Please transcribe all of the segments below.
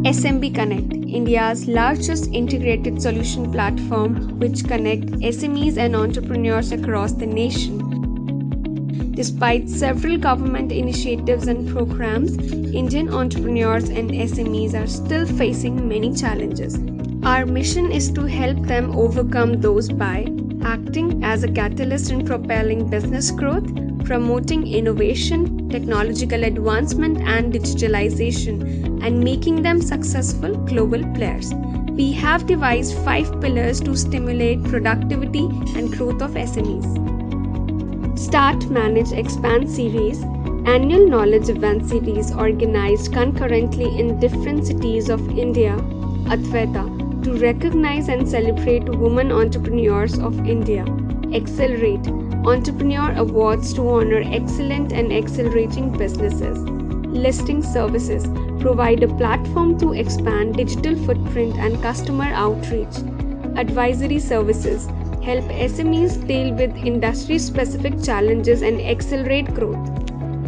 SMB Connect, India's largest integrated solution platform which connects SMEs and entrepreneurs across the nation. Despite several government initiatives and programs, Indian entrepreneurs and SMEs are still facing many challenges. Our mission is to help them overcome those by acting as a catalyst in propelling business growth, promoting innovation, technological advancement, and digitalization, and making them successful global players. We have devised 5 pillars to stimulate productivity and growth of SMEs. Start, Manage, Expand series, annual knowledge event series organized concurrently in different cities of India, Advaita, to recognize and celebrate women entrepreneurs of India. Accelerate, Entrepreneur Awards to honor excellent and accelerating businesses. Listing services, provide a platform to expand digital footprint and customer outreach. Advisory services, help SMEs deal with industry-specific challenges and accelerate growth.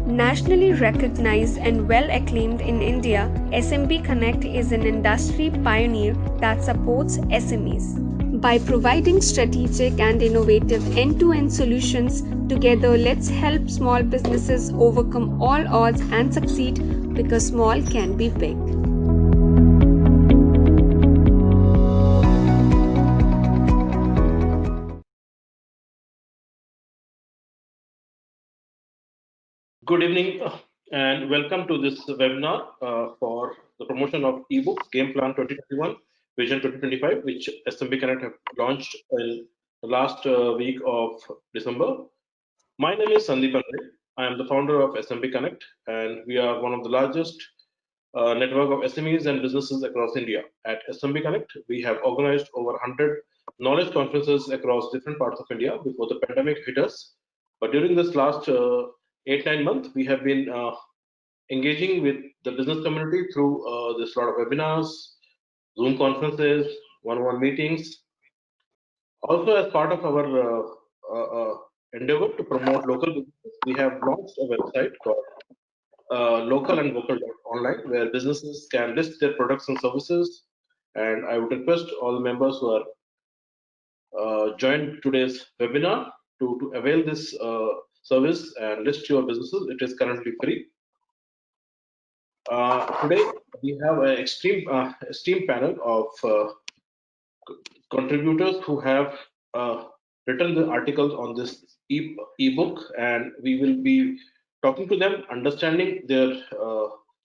Nationally recognized and well acclaimed in India, SMB Connect is an industry pioneer that supports SMEs. By providing strategic and innovative end-to-end solutions, together let's help small businesses overcome all odds and succeed, because small can be big. Good evening and welcome to this webinar for the promotion of eBook Game Plan 2021 Vision 2025, which SMB Connect have launched in the last week of December. My name is Sandeep Andre. I am the founder of SMB Connect, and we are one of the largest network of SMEs and businesses across India. At SMB Connect, we have organized over 100 knowledge conferences across different parts of India before the pandemic hit us. But during this last 8-9 months, we have been engaging with the business community through this lot of webinars, Zoom conferences, one-on-one meetings. Also, as part of our endeavor to promote local businesses, we have launched a website called local and vocal online, where businesses can list their products and services. And I would request all the members who are joined today's webinar to avail this service and list your businesses. It is currently free. Today we have an esteemed panel of contributors who have written the articles on this ebook, and we will be talking to them, understanding their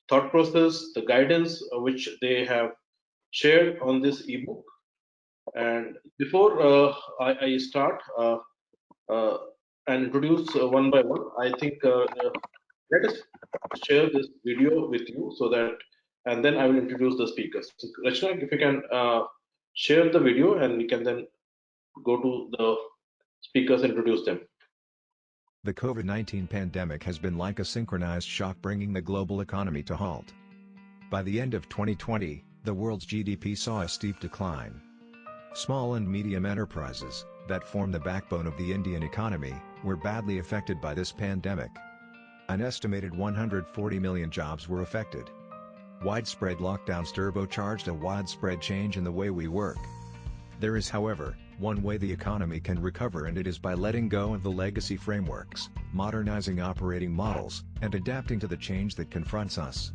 thought process, the guidance which they have shared on this ebook. And before I start and introduce one by one, I think let us share this video with you so that, and then I will introduce the speakers. So, Rachna, if you can share the video, and we can then go to the speakers and introduce them. The COVID-19 pandemic has been like a synchronized shock, bringing the global economy to halt. By the end of 2020, the world's GDP saw a steep decline. Small and medium enterprises, that form the backbone of the Indian economy, were badly affected by this pandemic. An estimated 140 million jobs were affected. Widespread lockdowns turbocharged a widespread change in the way we work. There is, however, one way the economy can recover, and it is by letting go of the legacy frameworks, modernizing operating models, and adapting to the change that confronts us.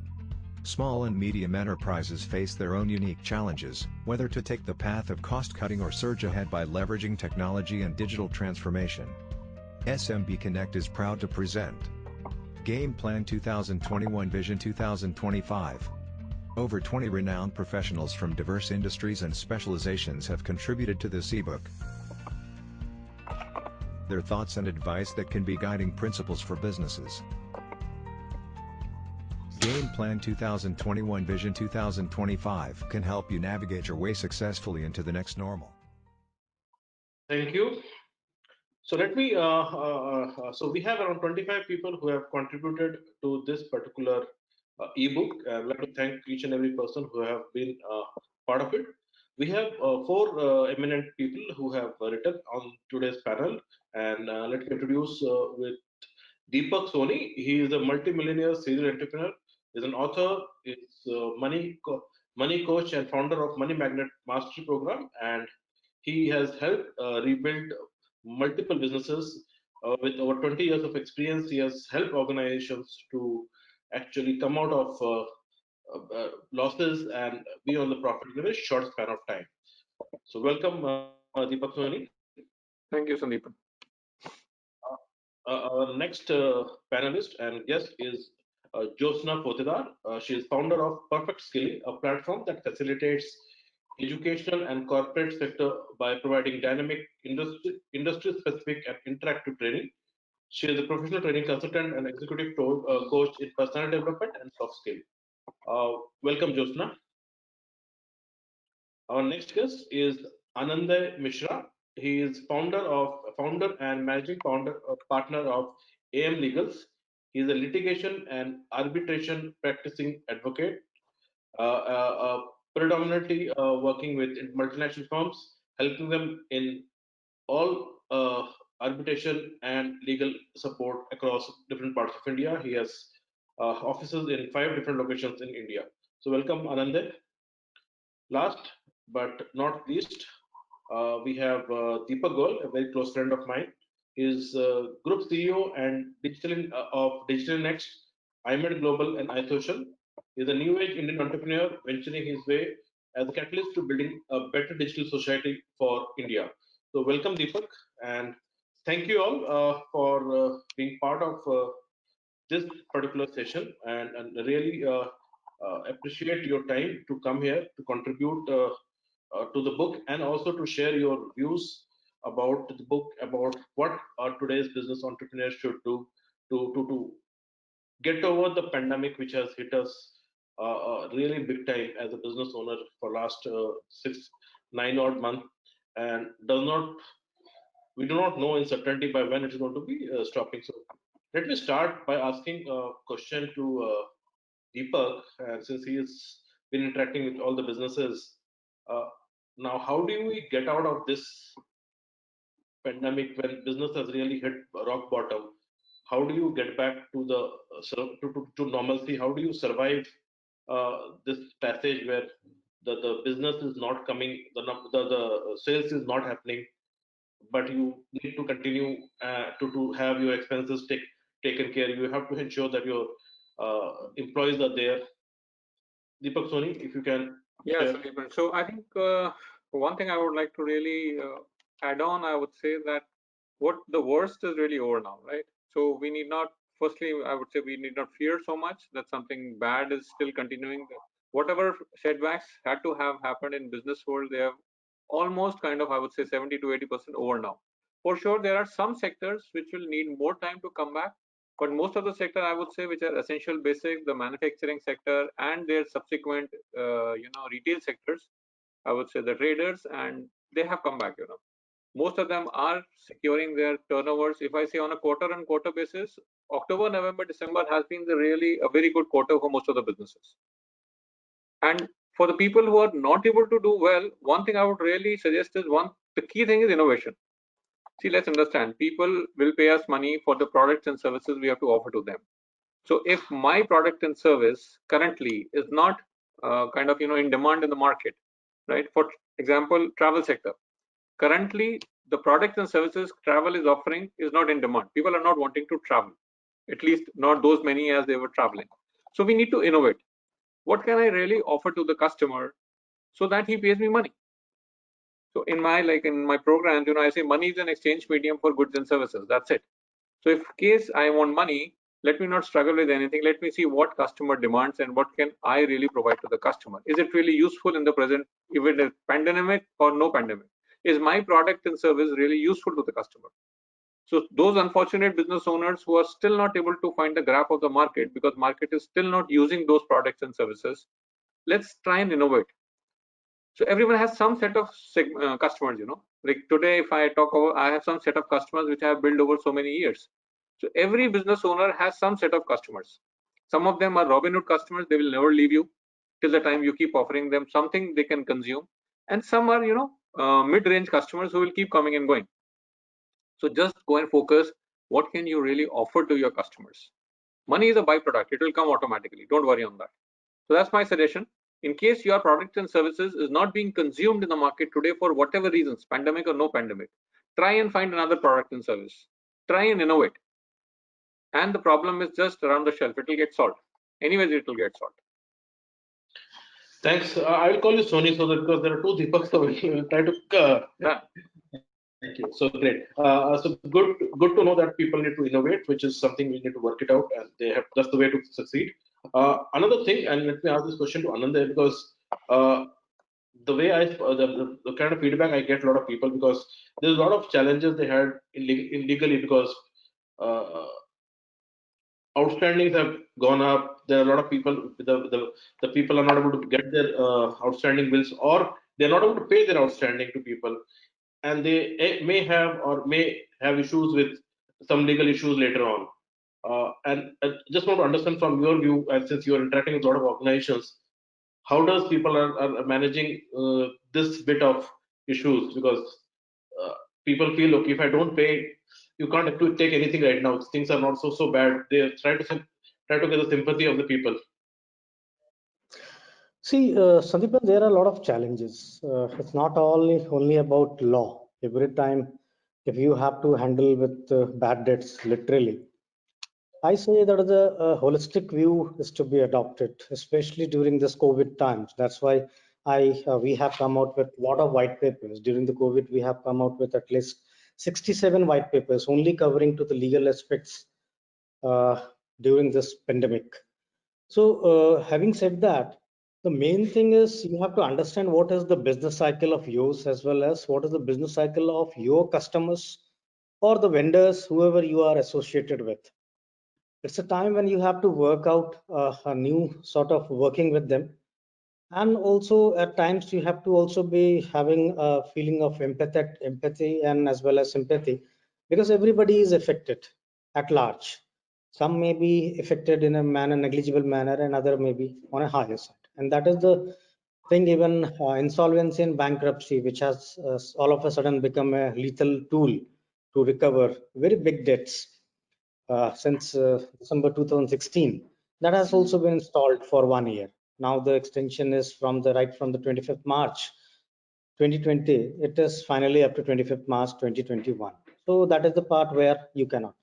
Small and medium enterprises face their own unique challenges, whether to take the path of cost-cutting or surge ahead by leveraging technology and digital transformation. SMB Connect is proud to present Game Plan 2021 Vision 2025. Over 20 renowned professionals from diverse industries and specializations have contributed to this ebook. Their thoughts and advice that can be guiding principles for businesses. Game Plan 2021 Vision 2025 can help you navigate your way successfully into the next normal. Thank you. So let me, so we have around 25 people who have contributed to this particular ebook. I'd like to thank each and every person who have been part of it. We have 4 eminent people who have written on today's panel, and let me introduce with Deepak Soni. He is a multi-millionaire serial entrepreneur, is an author, is money money coach and founder of Money Magnet Mastery Program, and he has helped rebuild multiple businesses with over 20 years of experience. He has helped organizations to actually come out of losses and be on the profit in a very short span of time. So, welcome, Deepak Soni. Thank you, Sandeep. Our next panelist and guest is Josna Potidar. She is founder of Perfect Skilling, a platform that facilitates educational and corporate sector by providing dynamic industry-specific and interactive training. She is a professional training consultant and executive coach in personal development and soft skill. Welcome, Josna. Our next guest is Ananday Mishra. He is founder and managing partner of AM Legals. He is a litigation and arbitration practicing advocate, predominantly working with multinational firms, helping them in all arbitration and legal support across different parts of India. He has offices in 5 different locations in India. So welcome, Ananday. Last but not least, we have Deepak Goel, a very close friend of mine. He is Group CEO and of Digital Next, iMed Global, and iSocial. He is a new age Indian entrepreneur venturing his way as a catalyst to building a better digital society for India. So, welcome, Deepak, and thank you all for being part of this particular session, and really appreciate your time to come here to contribute to the book and also to share your views about the book, about what our today's business entrepreneurs should do to get over the pandemic which has hit us really big time as a business owner for last 6 9 odd months, and does not we do not know in certainty by when it is going to be stopping. So let me start by asking a question to Deepak, since he has been interacting with all the businesses. Uh, Now, how do we get out of this pandemic when business has really hit rock bottom? How do you get back to the to normalcy? How do you survive this passage where the business is not coming, the sales is not happening, but you need to continue to have your expenses taken care. You have to ensure that your employees are there. Deepak Soni, if you can Yeah, share. Sandeep. So I think one thing I would like to really add on, I would say that what the worst is really over now, right? So we need not, firstly, I would say we need not fear so much that something bad is still continuing. Whatever setbacks had to have happened in business world, they have almost kind of, I would say 70 to 80% over now. For sure, there are some sectors which will need more time to come back, but most of the sector, I would say, which are essential basic, the manufacturing sector and their subsequent, retail sectors, I would say the traders, and they have come back. Most of them are securing their turnovers. If I say on a quarter-on-quarter basis, October, November, December has been really a very good quarter for most of the businesses. And for the people who are not able to do well, one thing I would really suggest is the key thing is innovation. See, let's understand, people will pay us money for the products and services we have to offer to them. So if my product and service currently is not in demand in the market, right? For example, travel sector. Currently, the products and services travel is offering is not in demand. People are not wanting to travel, at least not those many as they were traveling. So we need to innovate. What can I really offer to the customer so that he pays me money? So in my programs, I say money is an exchange medium for goods and services. That's it. So if case I want money, let me not struggle with anything. Let me see what customer demands and what can I really provide to the customer. Is it really useful in the present, even if pandemic or no pandemic? Is my product and service really useful to the customer? So those unfortunate business owners who are still not able to find the graph of the market because market is still not using those products and services, let's try and innovate. So everyone has some set of customers, like today, if I talk about, I have some set of customers which I have built over so many years. So every business owner has some set of customers. Some of them are Robinhood customers. They will never leave you till the time you keep offering them something they can consume. And some are, mid-range customers who will keep coming and going. So just go and focus. What can you really offer to your customers? Money is a byproduct. It will come automatically. Don't worry on that. So that's my suggestion. In case your product and services is not being consumed in the market today for whatever reasons, pandemic or no pandemic, try and find another product and service. Try and innovate. And the problem is just around the shelf. It will get solved. Anyways, it will get solved. Thanks. I will call you Sony so that because there are two Deepaks, so we'll try to. Yeah. Thank you. So great. So good to know that people need to innovate, which is something we need to work it out, and that's the way to succeed. Another thing, and let me ask this question to Ananda, because the way the kind of feedback I get a lot of people, because there's a lot of challenges they had illegally, because uh, outstandings have gone up. There are a lot of people, the people are not able to get their outstanding bills, or they're not able to pay their outstanding to people, and they may have or may have issues with some legal issues later on. And I just want to understand from your view, and since you are interacting with a lot of organizations, how does people are managing this bit of issues? Because people feel, okay, if I don't pay, you can't actually take anything right now. Things are not so bad. They try to get the sympathy of the people. See, Sandeepan, there are a lot of challenges. It's not only about law. Every time, if you have to handle with bad debts, literally, I say that a holistic view is to be adopted, especially during this COVID times. That's why we have come out with a lot of white papers. During the COVID, we have come out with at least 67 white papers, only covering to the legal aspects uh, during this pandemic. So, having said that, the main thing is you have to understand what is the business cycle of yours, as well as what is the business cycle of your customers or the vendors, whoever you are associated with. It's a time when you have to work out a new sort of working with them, and also at times you have to also be having a feeling of empathy and as well as sympathy, because everybody is affected at large. Some may be affected in a manner, negligible manner, and other may be on a higher side. And that is the thing. Even insolvency and bankruptcy, which has all of a sudden become a lethal tool to recover very big debts since December 2016, that has also been installed for 1 year. Now the extension is from the 25th March 2020. It is finally up to 25th March 2021. So that is the part where you cannot.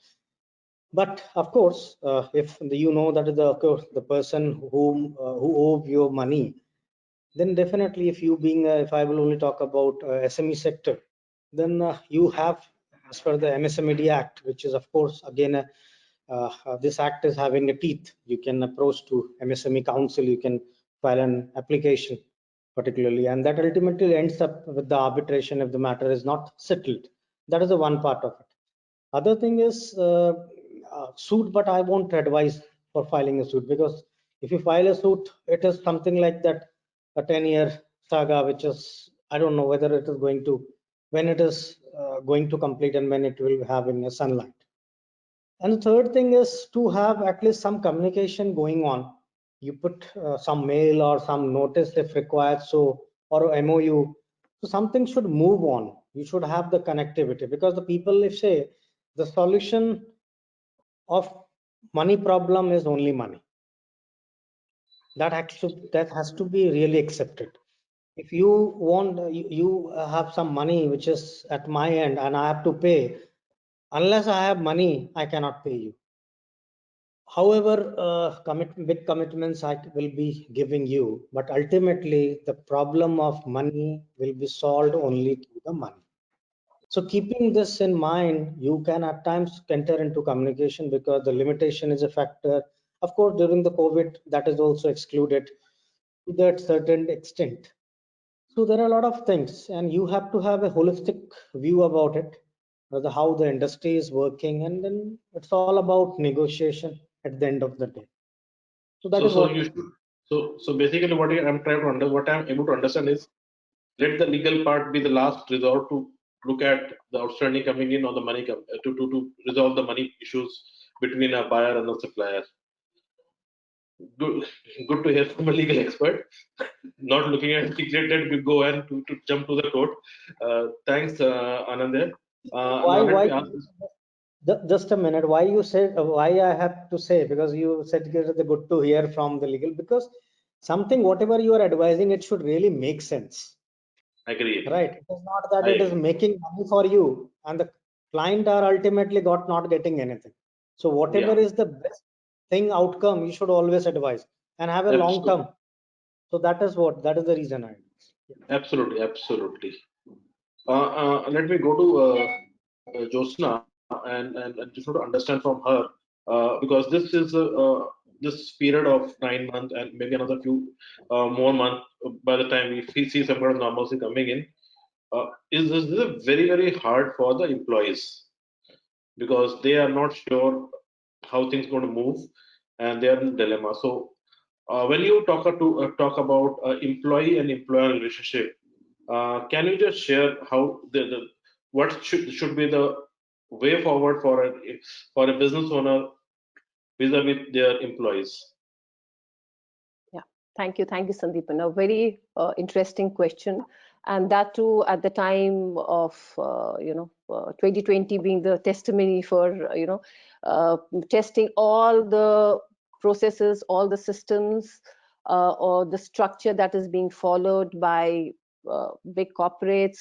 But of course, if you know that the person who owe your money, then definitely if you being if I will only talk about SME sector, then you have, as per the MSMED Act, which is of course again this act is having a teeth. You can approach to MSME Council, you can file an application particularly, and that ultimately ends up with the arbitration if the matter is not settled. That is the one part of it. Other thing is suit, but I won't advise for filing a suit, because if you file a suit, it is something like that a 10-year saga, which is, I don't know whether it is going to, when it is going to complete and when it will have in a sunlight. And the third thing is to have at least some communication going on. You put some mail or some notice if required, so, or MOU. So something should move on. You should have the connectivity, because the people, if say the solution of money problem is only money, that has to be really accepted. If you want, you have some money which is at my end and I have to pay, unless I have money, I cannot pay you. However, big commitments I will be giving you, but ultimately the problem of money will be solved only through the money. So keeping this in mind, you can at times enter into communication, because the limitation is a factor. Of course, during the COVID, that is also excluded to that certain extent. So there are a lot of things, and you have to have a holistic view about it, how the industry is working, and then it's all about negotiation at the end of the day. So that is So what. you should. So basically, I'm trying to what I'm able to understand is, let the legal part be the last resort to look at the outstanding coming in or the money to resolve the money issues between a buyer and a supplier. Good, good to hear from a legal expert. Not looking at secret that we go and to jump to the court. Thanks, Anand. Why Now let why me ask. just a minute, why you said, why I have to say, because you said it is good to hear from the legal, because something, whatever you are advising, it should really make sense. Agree. Right. It is not that I it is agree. making money for you and the client are ultimately not getting anything. So whatever Yeah, is the best thing outcome, you should always advise and have a long absolutely. term. So that is the reason I. Absolutely. Absolutely. Let me go to Josna and just want to understand from her because this is this period of 9 months and maybe another few more months by the time we see some kind of normalcy coming in. Is this is very hard for the employees because they are not sure how things going to move and they are in dilemma. So when you talk about employee and employer relationship, can you just share how the what should be the way forward for a business owner vis-a-vis their employees? Yeah, thank you, Sandeepan. A very interesting question, and that too at the time of 2020 being the testimony for testing all the processes, all the systems, or the structure that is being followed by big corporates,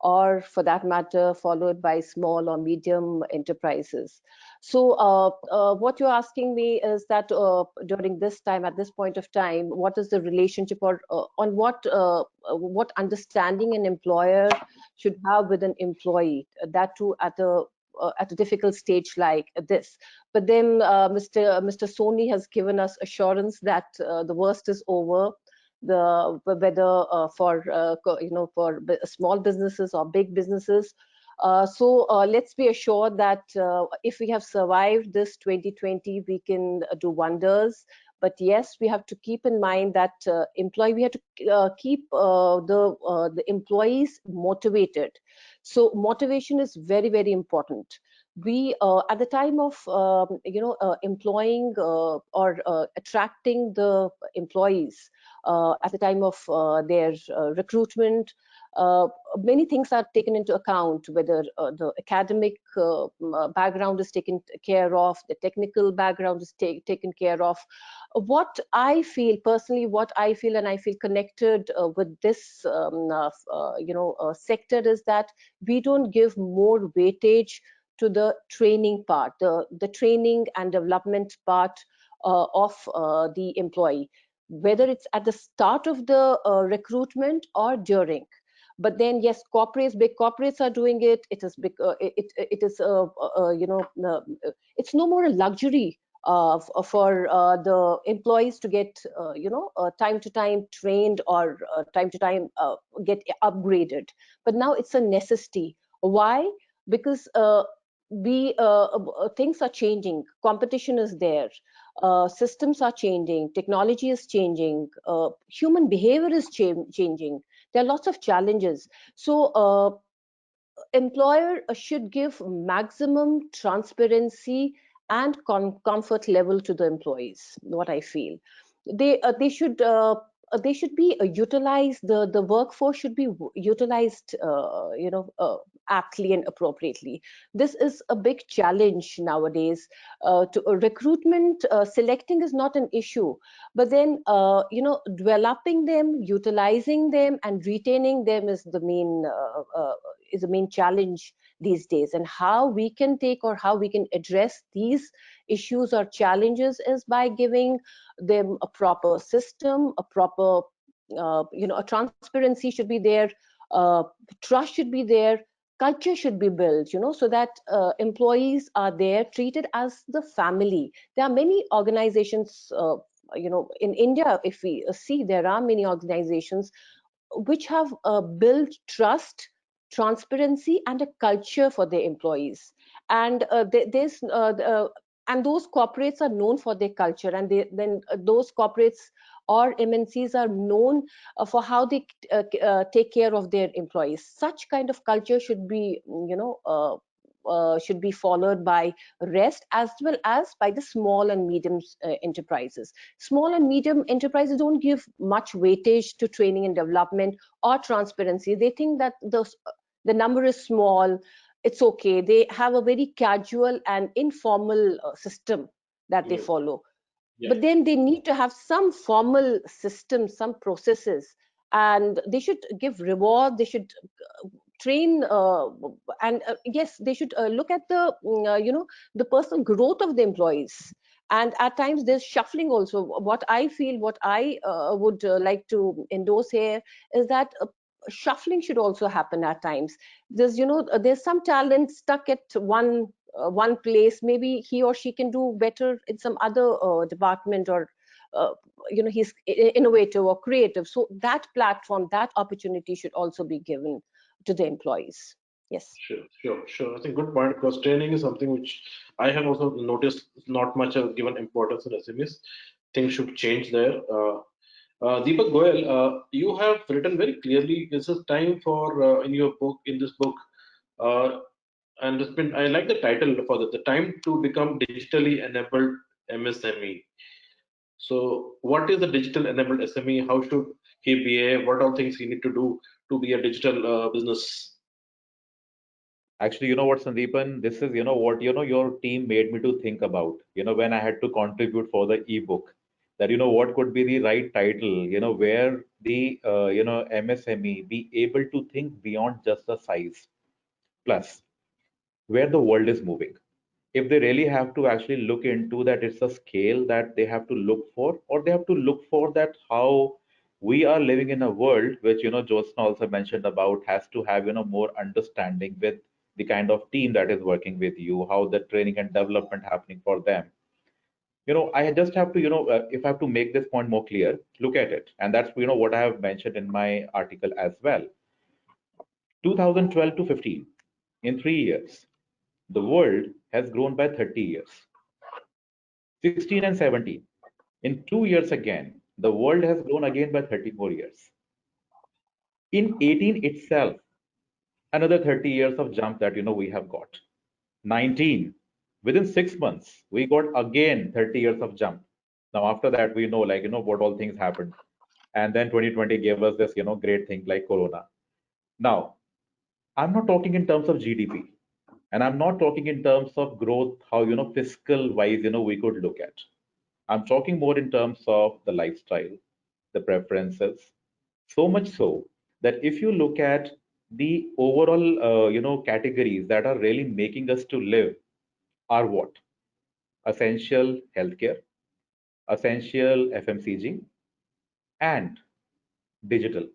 or for that matter, followed by small or medium enterprises. So what you're asking me is that during this time, at this point of time, what is the relationship or on what understanding an employer should have with an employee, that too at a difficult stage like this. But then Mr. Soni has given us assurance that the worst is over. Whether for small businesses or big businesses, so let's be assured that if we have survived this 2020, we can do wonders. But yes, we have to keep in mind that we have to keep the employees motivated. So motivation is very important. We at the time of employing or attracting the employees, at the time of their recruitment, uh, many things are taken into account, whether the academic background is taken care of, the technical background is taken care of. What I feel personally, and I feel connected with this sector, is that we don't give more weightage to the training part, the training and development part of the employee, whether it's at the start of the recruitment or during. But then yes, big corporates are doing it. It is big, it is it's no more a luxury for the employees to get time to time trained, or time to time get upgraded. But now it's a necessity. Why? Because things are changing, competition is there, systems are changing, technology is changing, human behavior is changing. There are lots of challenges. So employer should give maximum transparency and comfort level to the employees. What I feel, they should be utilized. The workforce should be utilized aptly and appropriately. This is a big challenge nowadays. To recruitment, selecting is not an issue, but then developing them, utilizing them, and retaining them is the main challenge these days. And how we can take, or how we can address these issues or challenges, is by giving them a proper system, a proper a transparency should be there, uh, trust should be there, culture should be built, so that employees are there treated as the family. There are many organizations, in India, if we see, there are many organizations which have built trust, transparency, and a culture for their employees. And and those corporates are known for their culture, and those corporates or MNCs are known for how they take care of their employees. Such kind of culture should be followed by rest, as well as by the small and medium enterprises. Small and medium enterprises don't give much weightage to training and development or transparency. They think that the number is small, it's okay. They have a very casual and informal system that they Yes. follow. but then they need to have some formal systems, some processes, and they should give reward, they should train, and yes, they should look at the the personal growth of the employees. And at times there's shuffling also. What I feel, what I would like to endorse here is that shuffling should also happen at times. There's there's some talent stuck at one place. Maybe he or she can do better in some other department, or uh, he's innovative or creative, so that platform, that opportunity should also be given to the employees. Yes. Sure. I think good point, because training is something which I have also noticed not much given importance in SMEs. Things should change there. Deepak Goyal, you have written very clearly. This is time for in your book, in this book, and it's been. I like the title for the time to become digitally enabled MSME. So, what is the digital enabled SME? How should he behave? What are things he need to do to be a digital business? Actually, you know what, Sandeepan, this is, what, your team made me to think about, when I had to contribute for the ebook, that, what could be the right title, where the, MSME be able to think beyond just the size, plus where the world is moving. If they really have to actually look into that, it's a scale that they have to look for, or they have to look for that how we are living in a world which, Josna also mentioned about, has to have, more understanding with the kind of team that is working with you, how the training and development happening for them. I just have to, if I have to make this point more clear, look at it. And that's, what I have mentioned in my article as well. 2012 to 15, in 3 years, the world has grown by 30 years. 16 and 17. In 2 years again, the world has grown again by 30 more years. In 18 itself, another 30 years of jump that we have got. 19. Within 6 months, we got again 30 years of jump. Now after that, we know what all things happened. And then 2020 gave us this great thing like Corona. Now, I'm not talking in terms of GDP. And I'm not talking in terms of growth, how fiscal wise we could look at. I'm talking more in terms of the lifestyle, the preferences. So much so that if you look at the overall, categories that are really making us to live are what? Essential healthcare, essential FMCG, and digital.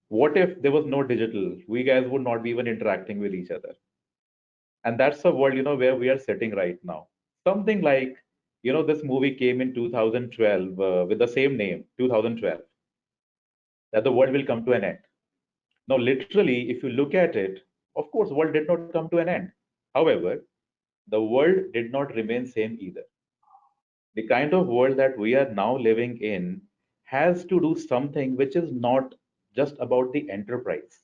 What if there was no digital? We guys would not be even interacting with each other. And that's the world, where we are sitting right now. Something like, this movie came in 2012 with the same name, 2012, that the world will come to an end. Now, literally, if you look at it, of course, world did not come to an end. However, the world did not remain same either. The kind of world that we are now living in has to do something which is not just about the enterprise.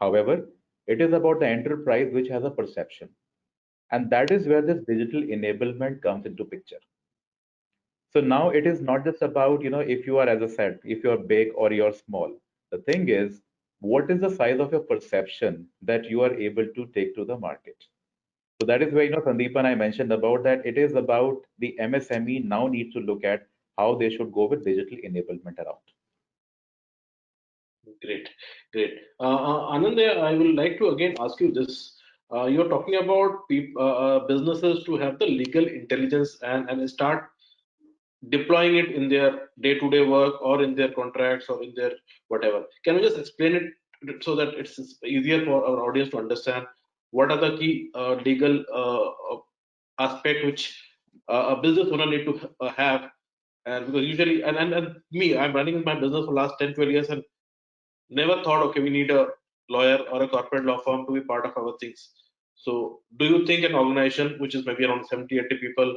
However, it is about the enterprise which has a perception. And that is where this digital enablement comes into picture. So now it is not just about, if you are, as I said, if you're big or you're small. The thing is, what is the size of your perception that you are able to take to the market? So that is where, Sandeep and I mentioned about that. It is about the MSME now needs to look at how they should go with digital enablement around. Great. Anand, I will like to again ask you this. You're talking about businesses to have the legal intelligence and start deploying it in their day-to-day work or in their contracts or in their whatever. Can you just explain it so that it's easier for our audience to understand what are the key legal aspect which a business owner need to have? And because usually, and me, I'm running my business for last 10, 12 years and never thought, okay, we need a lawyer or a corporate law firm to be part of our things. So do you think an organization which is maybe around 70, 80 people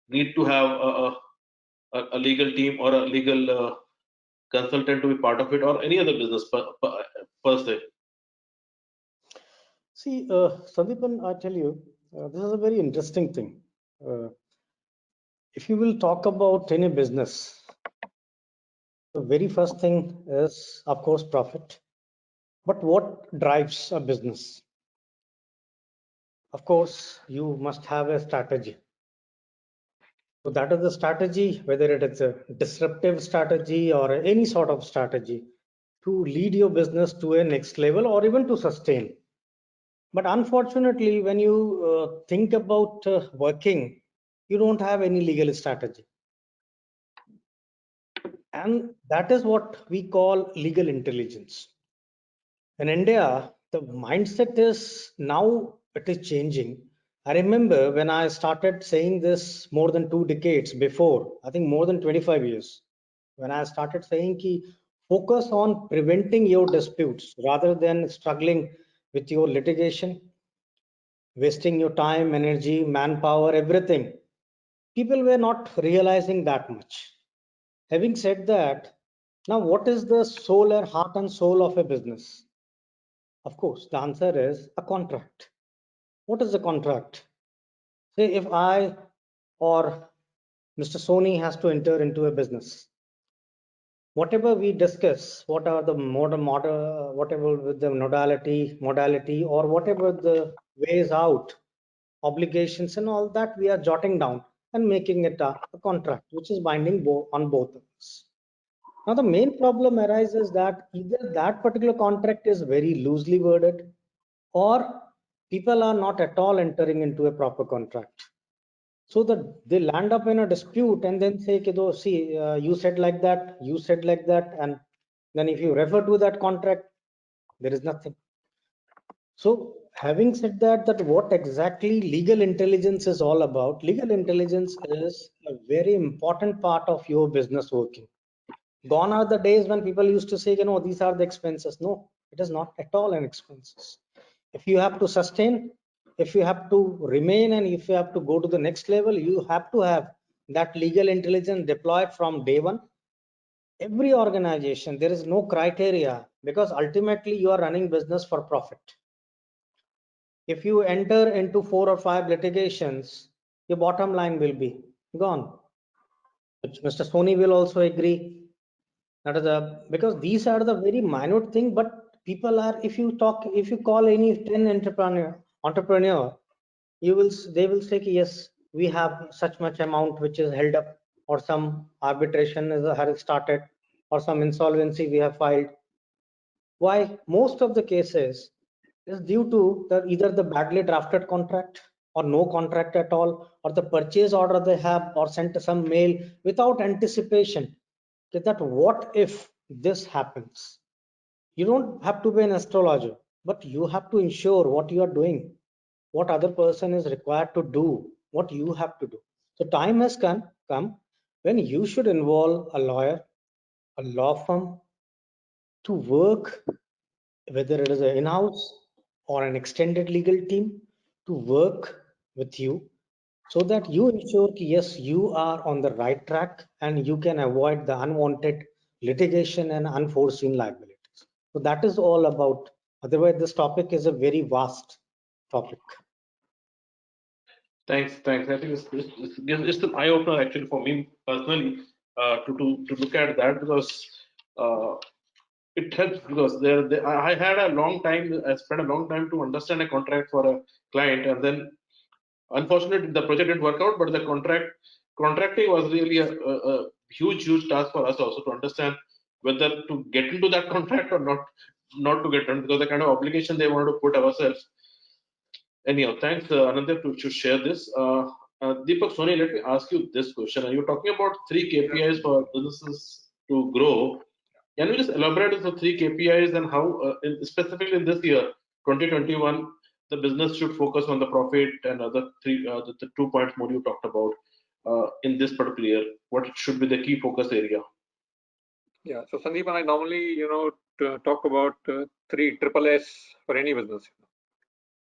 need to have a legal team or a legal consultant to be part of it, or any other business per se? See, Sandeepan, I tell you, this is a very interesting thing. If you will talk about any business, the very first thing is, of course, profit. But what drives a business? Of course, you must have a strategy. So that is the strategy, whether it is a disruptive strategy or any sort of strategy to lead your business to a next level or even to sustain. But unfortunately, when you think about working, you don't have any legal strategy. And that is what we call legal intelligence. In India, the mindset is now it is changing. I remember when I started saying this more than 2 decades before, I think more than 25 years, when I started saying ki focus on preventing your disputes rather than struggling with your litigation, wasting your time, energy, manpower, everything. People were not realizing that much. Having said that, now what is the soul or heart and soul of a business? Of course, the answer is a contract. What is a contract? Say if I or Mr. Sony has to enter into a business, whatever we discuss, what are the model, whatever with the modality, or whatever the ways out, obligations and all that, we are jotting down and making it a contract, which is binding on both of us. Now, the main problem arises that either that particular contract is very loosely worded or people are not at all entering into a proper contract. So that they land up in a dispute and then say, see, you said like that, you said like that. And then if you refer to that contract, there is nothing. So having said that, that what exactly legal intelligence is all about, legal intelligence is a very important part of your business working. Gone are the days when people used to say, these are the expenses. No, it is not at all an expenses. If you have to sustain, if you have to remain, and if you have to go to the next level, you have to have that legal intelligence deployed from day one. Every organization, there is no criteria because ultimately you are running business for profit. If you enter into 4 or 5 litigations, your bottom line will be gone. Which Mr. Sony will also agree. That is because these are the very minute thing, but people are, if you call any 10 entrepreneur, they will say, yes, we have such much amount which is held up, or some arbitration has started, or some insolvency we have filed. Why? Most of the cases is due to either the badly drafted contract or no contract at all, or the purchase order they have, or sent some mail without anticipation that what if this happens. You don't have to be an astrologer, but you have to ensure what you are doing, what other person is required to do, what you have to do. So time has come when you should involve a lawyer, a law firm to work, whether it is an in-house or an extended legal team, to work with you so that you ensure yes, you are on the right track and you can avoid the unwanted litigation and unforeseen liabilities. So that is all about. Otherwise, this topic is a very vast topic. Thanks. I think it's an eye opener actually for me personally to look at that, because it helps, because I had a long time. I spent a long time to understand a contract for a client, and then unfortunately the project didn't work out. But the contracting was really a huge task for us also to understand whether to get into that contract or not to get into, because the kind of obligation they wanted to put ourselves. Anyhow, thanks, Anandya, to share this. Deepak, Sony, let me ask you this question. You're talking about 3 KPIs for businesses to grow. Can you just elaborate on the 3 KPIs and how, specifically in this year, 2021, the business should focus on the profit and other the 2 points more you talked about in this particular year? What should be the key focus area? Yeah. So Sandeep and I normally, talk about 3 triple S for any business.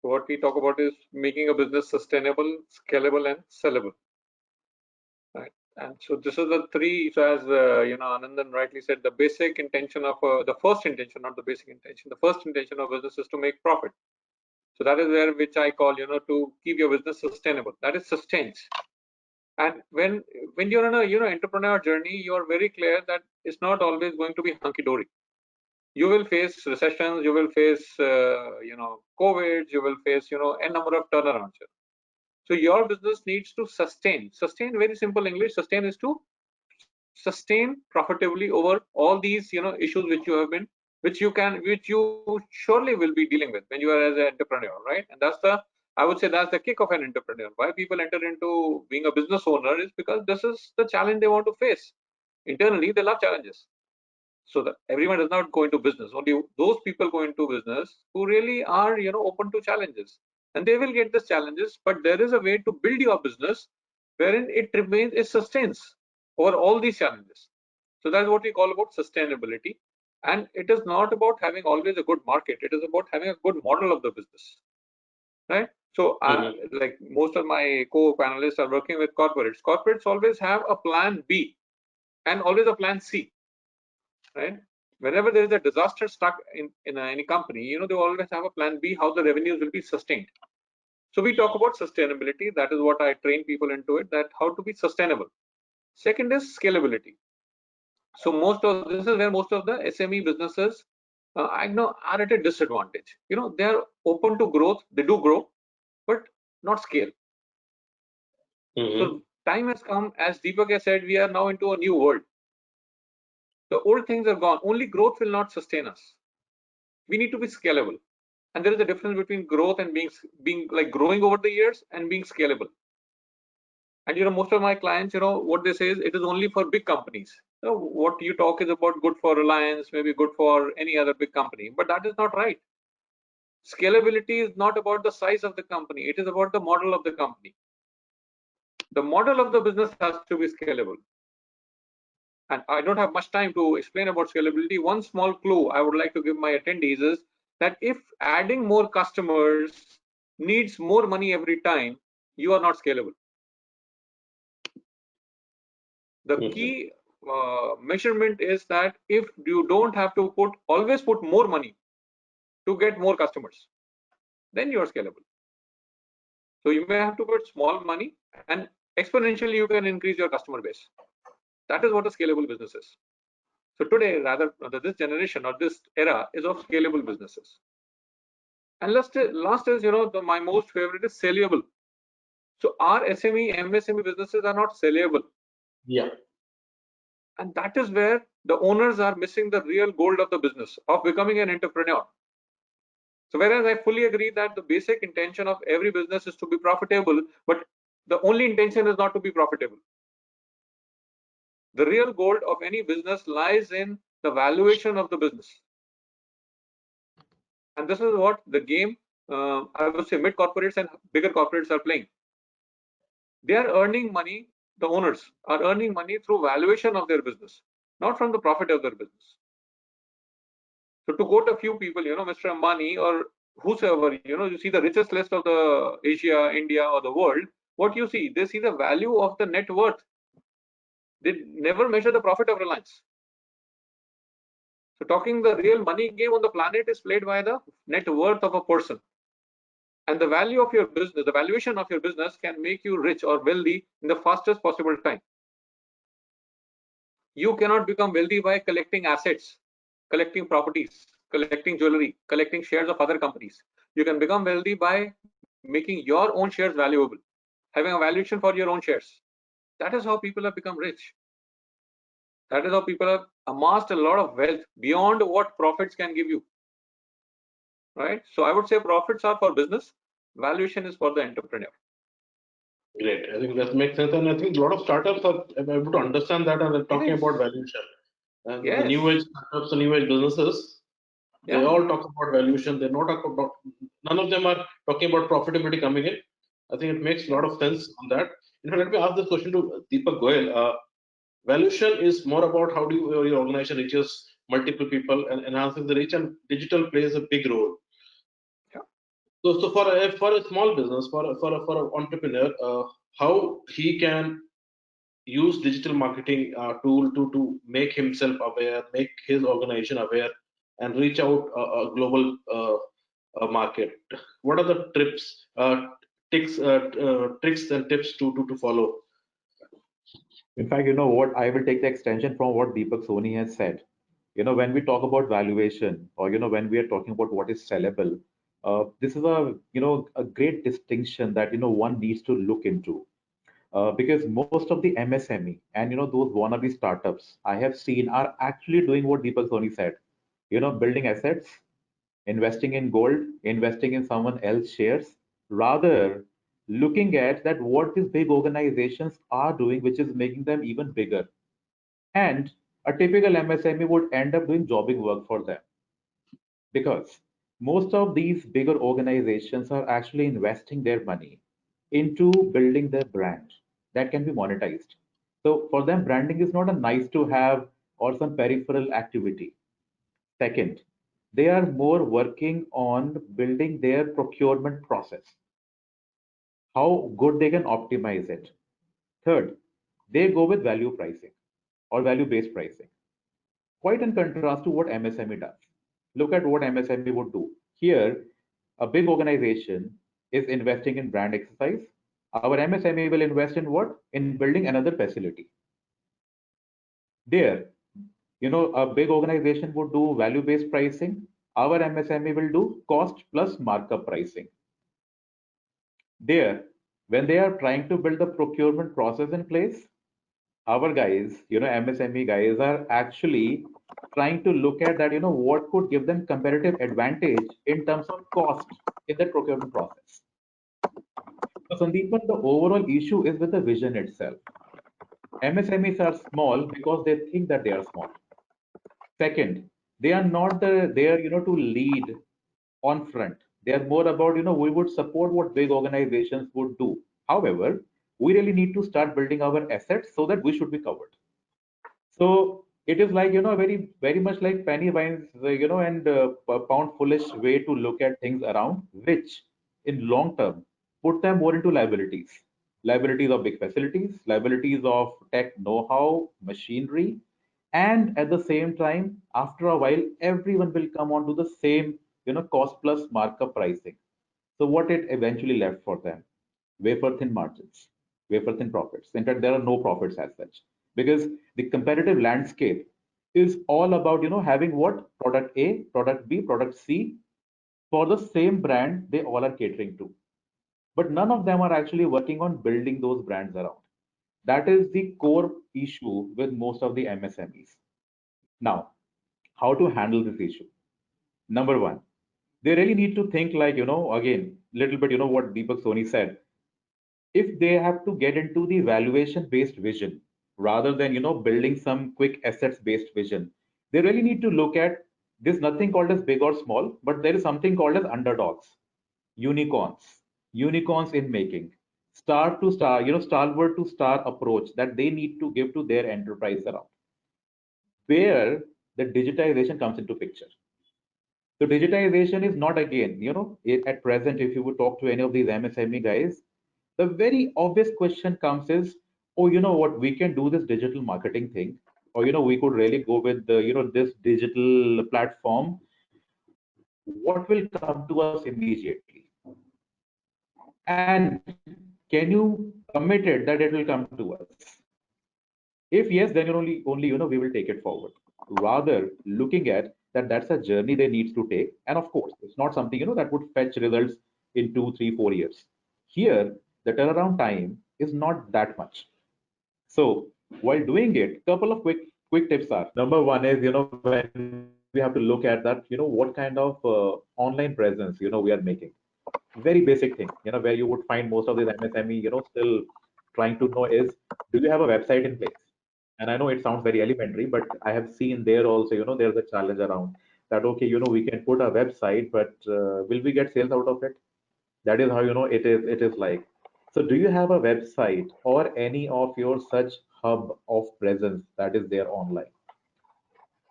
So what we talk about is making a business sustainable, scalable, and sellable. Right. And so this is the 3. So as Anandan rightly said, the basic intention of the first intention, not the basic intention. The first intention of business is to make profit. So that is where which I call, to keep your business sustainable. That is sustains. And when you're on a entrepreneur journey, you are very clear that it's not always going to be hunky dory. You will face recessions, you will face COVID, you will face a number of turnarounds. So your business needs to sustain. Sustain, very simple English. Sustain is to sustain profitably over all these issues which you surely will be dealing with when you are as an entrepreneur, right? And I would say that's the kick of an entrepreneur. Why people enter into being a business owner is because this is the challenge they want to face. Internally, they love challenges. So that everyone is not going to business. Only those people go into business who really are open to challenges, and they will get these challenges. But there is a way to build your business wherein it sustains over all these challenges. So that's what we call about sustainability. And it is not about having always a good market. It is about having a good model of the business, right? So like most of my co-panelists are working with corporates. Corporates always have a plan B and always a plan C, right? Whenever there is a disaster stuck in any company, they always have a plan B, how the revenues will be sustained. So we talk about sustainability. That is what I train people into it, that how to be sustainable. Second is scalability. So this is where most of the SME businesses I know are at a disadvantage. They are open to growth, they do grow, but not scale. So time has come, as Deepak has said, we are now into a new world. The old things are gone. Only growth will not sustain us. We need to be scalable. And there is a difference between growth and being like growing over the years and being scalable. And most of my clients, what they say is it is only for big companies. So what you talk is about good for Reliance, maybe good for any other big company, but that is not right. Scalability is not about the size of the company. It is about the model of the company. The model of the business has to be scalable. And I don't have much time to explain about scalability. One small clue I would like to give my attendees is that if adding more customers needs more money every time, you are not scalable. The key measurement is that if you don't have to always put more money to get more customers, then you are scalable. So you may have to put small money and exponentially you can increase your customer base. That is what a scalable business is. So today, rather, this generation or this era is of scalable businesses. And last is, my most favorite is saleable. So our SME, MSME businesses are not saleable. Yeah. And that is where the owners are missing the real gold of the business, of becoming an entrepreneur. So whereas I fully agree that the basic intention of every business is to be profitable, but the only intention is not to be profitable. The real gold of any business lies in the valuation of the business. And this is what the game, I would say, mid corporates and bigger corporates are playing. They are earning money, the owners are earning money through valuation of their business, not from the profit of their business. So to quote a few people, Mr. Ambani or whosoever, you see the richest list of the Asia, India, or the world, what you see, they see the value of the net worth. They never measure the profit of Reliance. So talking the real money game on the planet is played by the net worth of a person. And the value of your business, the valuation of your business can make you rich or wealthy in the fastest possible time. You cannot become wealthy by collecting assets, collecting properties, collecting jewelry, collecting shares of other companies. You can become wealthy by making your own shares valuable, having a valuation for your own shares. That is how people have become rich. That is how people have amassed a lot of wealth beyond what profits can give you. Right? So I would say profits are for business, valuation is for the entrepreneur. Great. I think that makes sense. And I think a lot of startups are able to understand that and they're talking about valuation. And the new age startups and new age businesses, they all talk about valuation. They're not talk about, none of them are talking about profitability coming in. I think it makes a lot of sense on that. In fact, let me ask this question to Deepak Goyal. Valuation is more about how do your organization reaches multiple people and enhances the reach, and digital plays a big role. So for a small business, for an entrepreneur, how he can use digital marketing tool to make himself aware, make his organization aware, and reach out a global market. What are the tricks and tips to follow? In fact, what, I will take the extension from what Deepak Soni has said. When we talk about valuation, or when we are talking about what is sellable, This is a great distinction that one needs to look into, because most of the MSME and those wannabe startups I have seen are actually doing what Deepak Soni said, building assets, investing in gold, investing in someone else's shares, rather looking at that what these big organizations are doing, which is making them even bigger. And a typical MSME would end up doing jobbing work for them, because most of these bigger organizations are actually investing their money into building their brand that can be monetized. So for them, branding is not a nice to have or some peripheral activity. Second, they are more working on building their procurement process, how good they can optimize it. Third, they go with value pricing or value based pricing, quite in contrast to what MSME does. Look at what MSME would do. Here, a big organization is investing in brand exercise. Our MSME will invest in what? In building another facility. There, a big organization would do value-based pricing. Our MSME will do cost plus markup pricing. There, when they are trying to build the procurement process in place, our guys, MSME guys are actually trying to look at that, what could give them competitive advantage in terms of cost in the procurement process. So Sandeepan, the overall issue is with the vision itself. MSMEs are small because they think that they are small. Second, they are not there, to lead on front. They are more about, we would support what big organizations would do. However, we really need to start building our assets so that we should be covered. So it is like, very, very much like penny wines, and pound foolish way to look at things around, which in long term put them more into liabilities. Liabilities of big facilities, liabilities of tech know-how, machinery, and at the same time, after a while, everyone will come on to the same, cost plus markup pricing. So what it eventually left for them? Wafer thin margins, wafer thin profits. In fact, there are no profits as such, because the competitive landscape is all about having what? Product A, product B, product C for the same brand they all are catering to. But none of them are actually working on building those brands around. That is the core issue with most of the MSMEs. Now, how to handle this issue? Number one, they really need to think like, again, little bit, what Deepak Soni said. If they have to get into the valuation based vision rather than, building some quick assets based vision, they really need to look at this nothing called as big or small, but there is something called as underdogs, unicorns, unicorns in making, star to star, stalwart to star approach that they need to give to their enterprise around, where the digitization comes into picture. So digitization is not again, at present, if you would talk to any of these MSME guys, the very obvious question comes is, oh, you know what, we can do this digital marketing thing, or we could really go with the, this digital platform. What will come to us immediately? And can you commit it that it will come to us? If yes, then only we will take it forward. Rather, looking at that that's a journey they need to take, and of course, it's not something that would fetch results in 2, 3, 4 years. Here, the turnaround time is not that much. So while doing it, couple of quick tips are: number one is when we have to look at that what kind of online presence we are making. Very basic thing where you would find most of these MSME still trying to know is, do you have a website in place? And I know it sounds very elementary, but I have seen there also there's a challenge around that. Okay, we can put a website, but will we get sales out of it? That is how it is like. So do you have a website or any of your such hub of presence that is there online?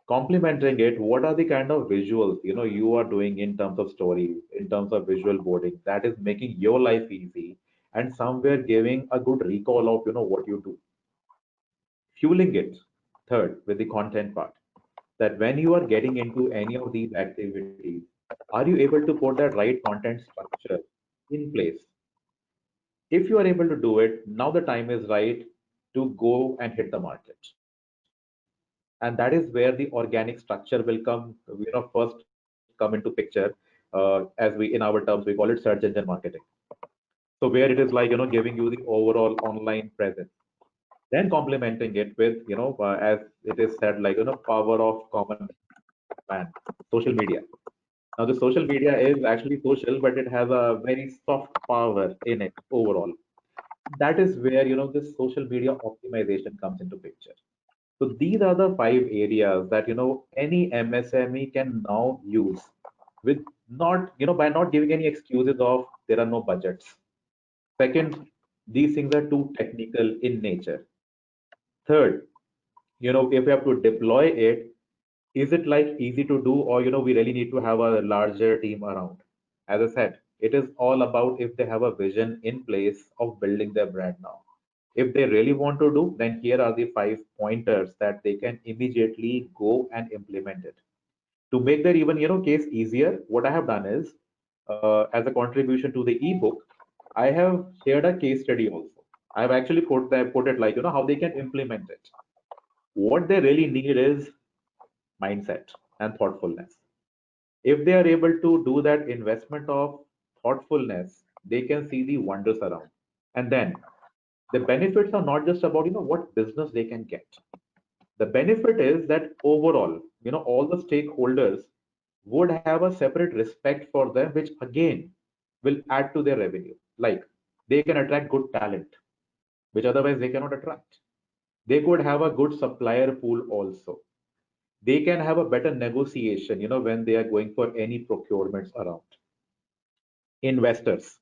Complementing it, what are the kind of visuals you are doing in terms of stories, in terms of visual boarding that is making your life easy and somewhere giving a good recall of what you do? Fueling it, third, with the content part, that when you are getting into any of these activities, are you able to put that right content structure in place? If you are able to do it, now the time is right to go and hit the market. And that is where the organic structure will come, first come into picture. as we in our terms we call it search engine marketing. So where it is like giving you the overall online presence, then complementing it with as it is said like power of common man, social media. Now the social media is actually social, but it has a very soft power in it overall. That is where this social media optimization comes into picture. So these are the 5 areas that any MSME can now use with not by not giving any excuses of there are no budgets. Second, these things are too technical in nature. Third, if we have to deploy it, is it like easy to do, or we really need to have a larger team around? As I said, it is all about if they have a vision in place of building their brand now. If they really want to do, then here are the 5 pointers that they can immediately go and implement it. To make their even case easier, what I have done is, as a contribution to the ebook, I have shared a case study also. I've actually put it like how they can implement it. What they really need is mindset and thoughtfulness. If they are able to do that investment of thoughtfulness, they can see the wonders around. And then the benefits are not just about what business they can get. The benefit is that overall all the stakeholders would have a separate respect for them, which again will add to their revenue. Like, they can attract good talent which otherwise they cannot attract. They could have a good supplier pool also. They can have a better negotiation when they are going for any procurements around. Investors,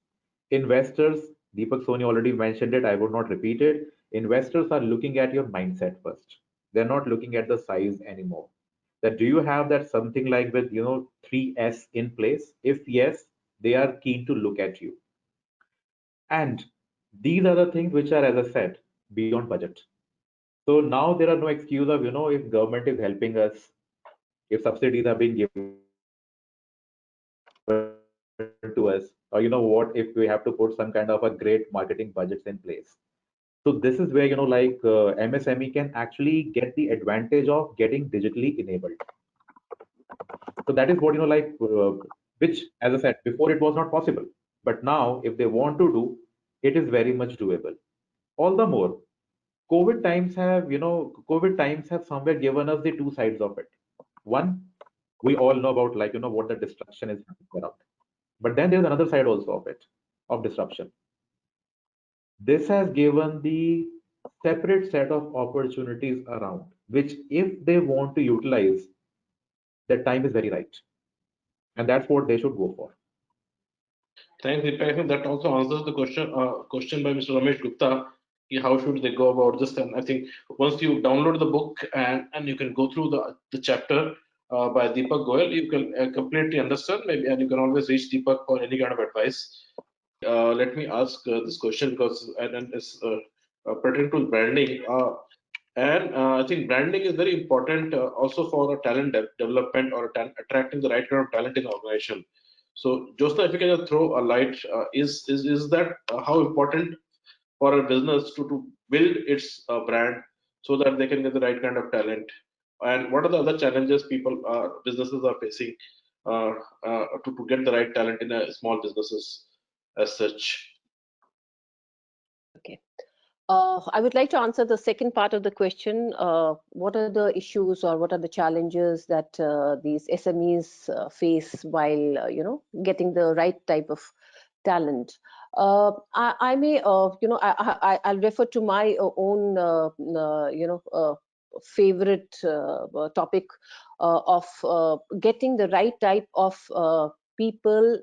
Deepak Soni already mentioned it, I would not repeat it. Investors are looking at your mindset first. They're not looking at the size anymore. That do you have that something like with 3S in place? If yes, they are keen to look at you. And these are the things which are, as I said, beyond budget. So now there are no excuse of if government is helping us, if subsidies are being given to us, or what, if we have to put some kind of a great marketing budgets in place. So this is where MSME can actually get the advantage of getting digitally enabled. So that is what which, as I said before, it was not possible. But now, if they want to do, it is very much doable. All the more, COVID times have somewhere given us the two sides of it. One, we all know about what the destruction is happening around. But then there's another side also of it, of disruption. This has given the separate set of opportunities around, which if they want to utilize, the time is very right. And that's what they should go for. Thanks, Deepak. I think that also answers the question by Mr. Ramesh Gupta. How should they go about this? And I think once you download the book and you can go through the chapter by Deepak Goyal, you can completely understand. Maybe, and you can always reach Deepak for any kind of advice. Let me ask this question because and it's pertaining to branding. I think branding is very important also for a talent development or attracting the right kind of talent in the organization. So, Josna, if you can just throw a light, is that how important for a business to build its brand so that they can get the right kind of talent? And what are the other challenges businesses are facing to get the right talent in a small businesses as such? Okay. I would like to answer the second part of the question. What are the issues or what are the challenges that these SMEs face while getting the right type of talent? I may I'll refer to my own favorite topic of getting the right type of people.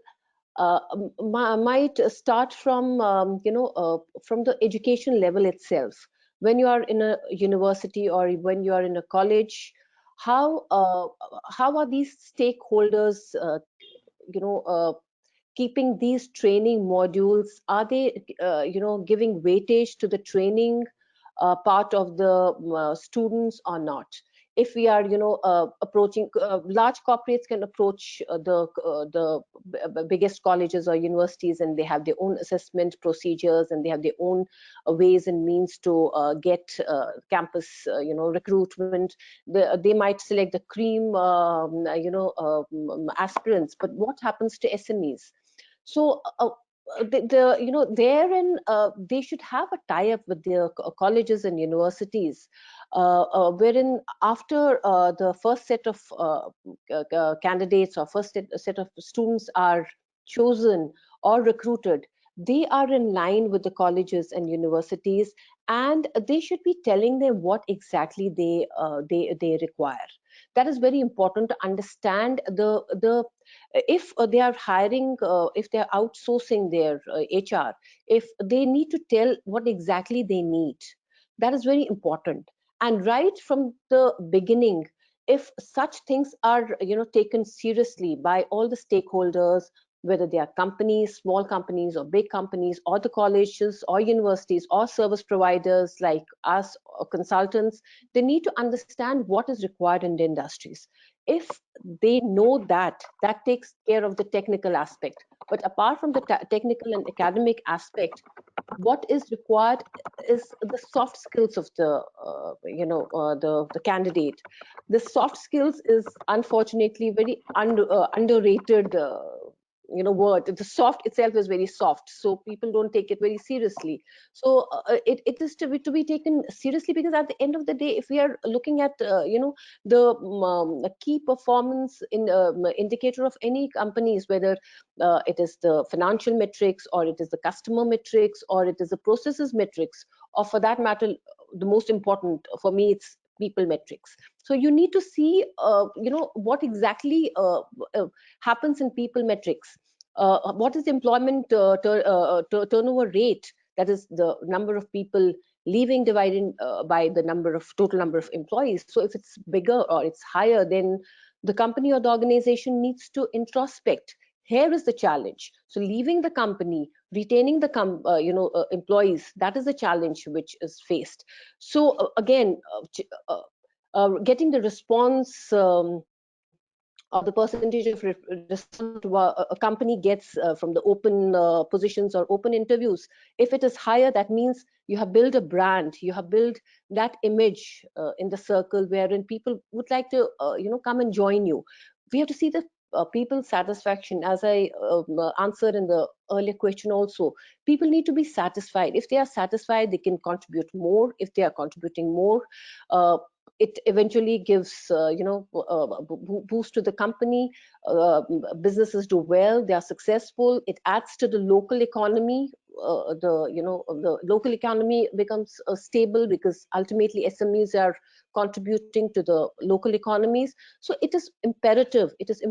Might start from from the education level itself. When you are in a university or when you are in a college, how are these stakeholders keeping these training modules? Are they giving weightage to the training part of the students or not? if we are approaching large corporates can approach the biggest colleges or universities, and they have their own assessment procedures, and they have their own ways and means to get campus recruitment. They might select the cream aspirants, but what happens to SMEs? So therein they should have a tie-up with their colleges and universities, wherein after the first set of candidates or first set of students are chosen or recruited, they are in line with the colleges and universities, and they should be telling them what exactly they require. That is very important to understand the if they are hiring, if they are outsourcing their HR, if they need to tell what exactly they need. That is very important. And right from the beginning, if such things are taken seriously by all the stakeholders, whether they are companies, small companies or big companies, or the colleges or universities or service providers like us or consultants, they need to understand what is required in the industries. If they know that, that takes care of the technical aspect. But apart from the technical and academic aspect, what is required is the soft skills of the candidate. The soft skills is unfortunately very underrated word. The soft itself is very soft, so people don't take it very seriously. So it is to be taken seriously, because at the end of the day, if we are looking at the key performance in indicator of any companies, whether it is the financial metrics, or it is the customer metrics, or it is the processes metrics, or for that matter, the most important for me, it's people metrics. So you need to see what exactly happens in people metrics. What is the employment turnover rate, that is the number of people leaving divided by the total number of employees. So if it's bigger or it's higher, then the company or the organization needs to introspect. Here is the challenge. So leaving the company, retaining the employees, that is the challenge which is faced. So again, getting the response of the percentage of response a company gets from the open positions or open interviews. If it is higher, that means you have built a brand, you have built that image in the circle wherein people would like to come and join you. We have to see the people satisfaction, as I answered in the earlier question also. People need to be satisfied. If they are satisfied, they can contribute more. If they are contributing more, it eventually gives boost to the company. Businesses do well, they are successful, it adds to the local economy. The local economy becomes stable, because ultimately SMEs are contributing to the local economies. So it is imperative, it is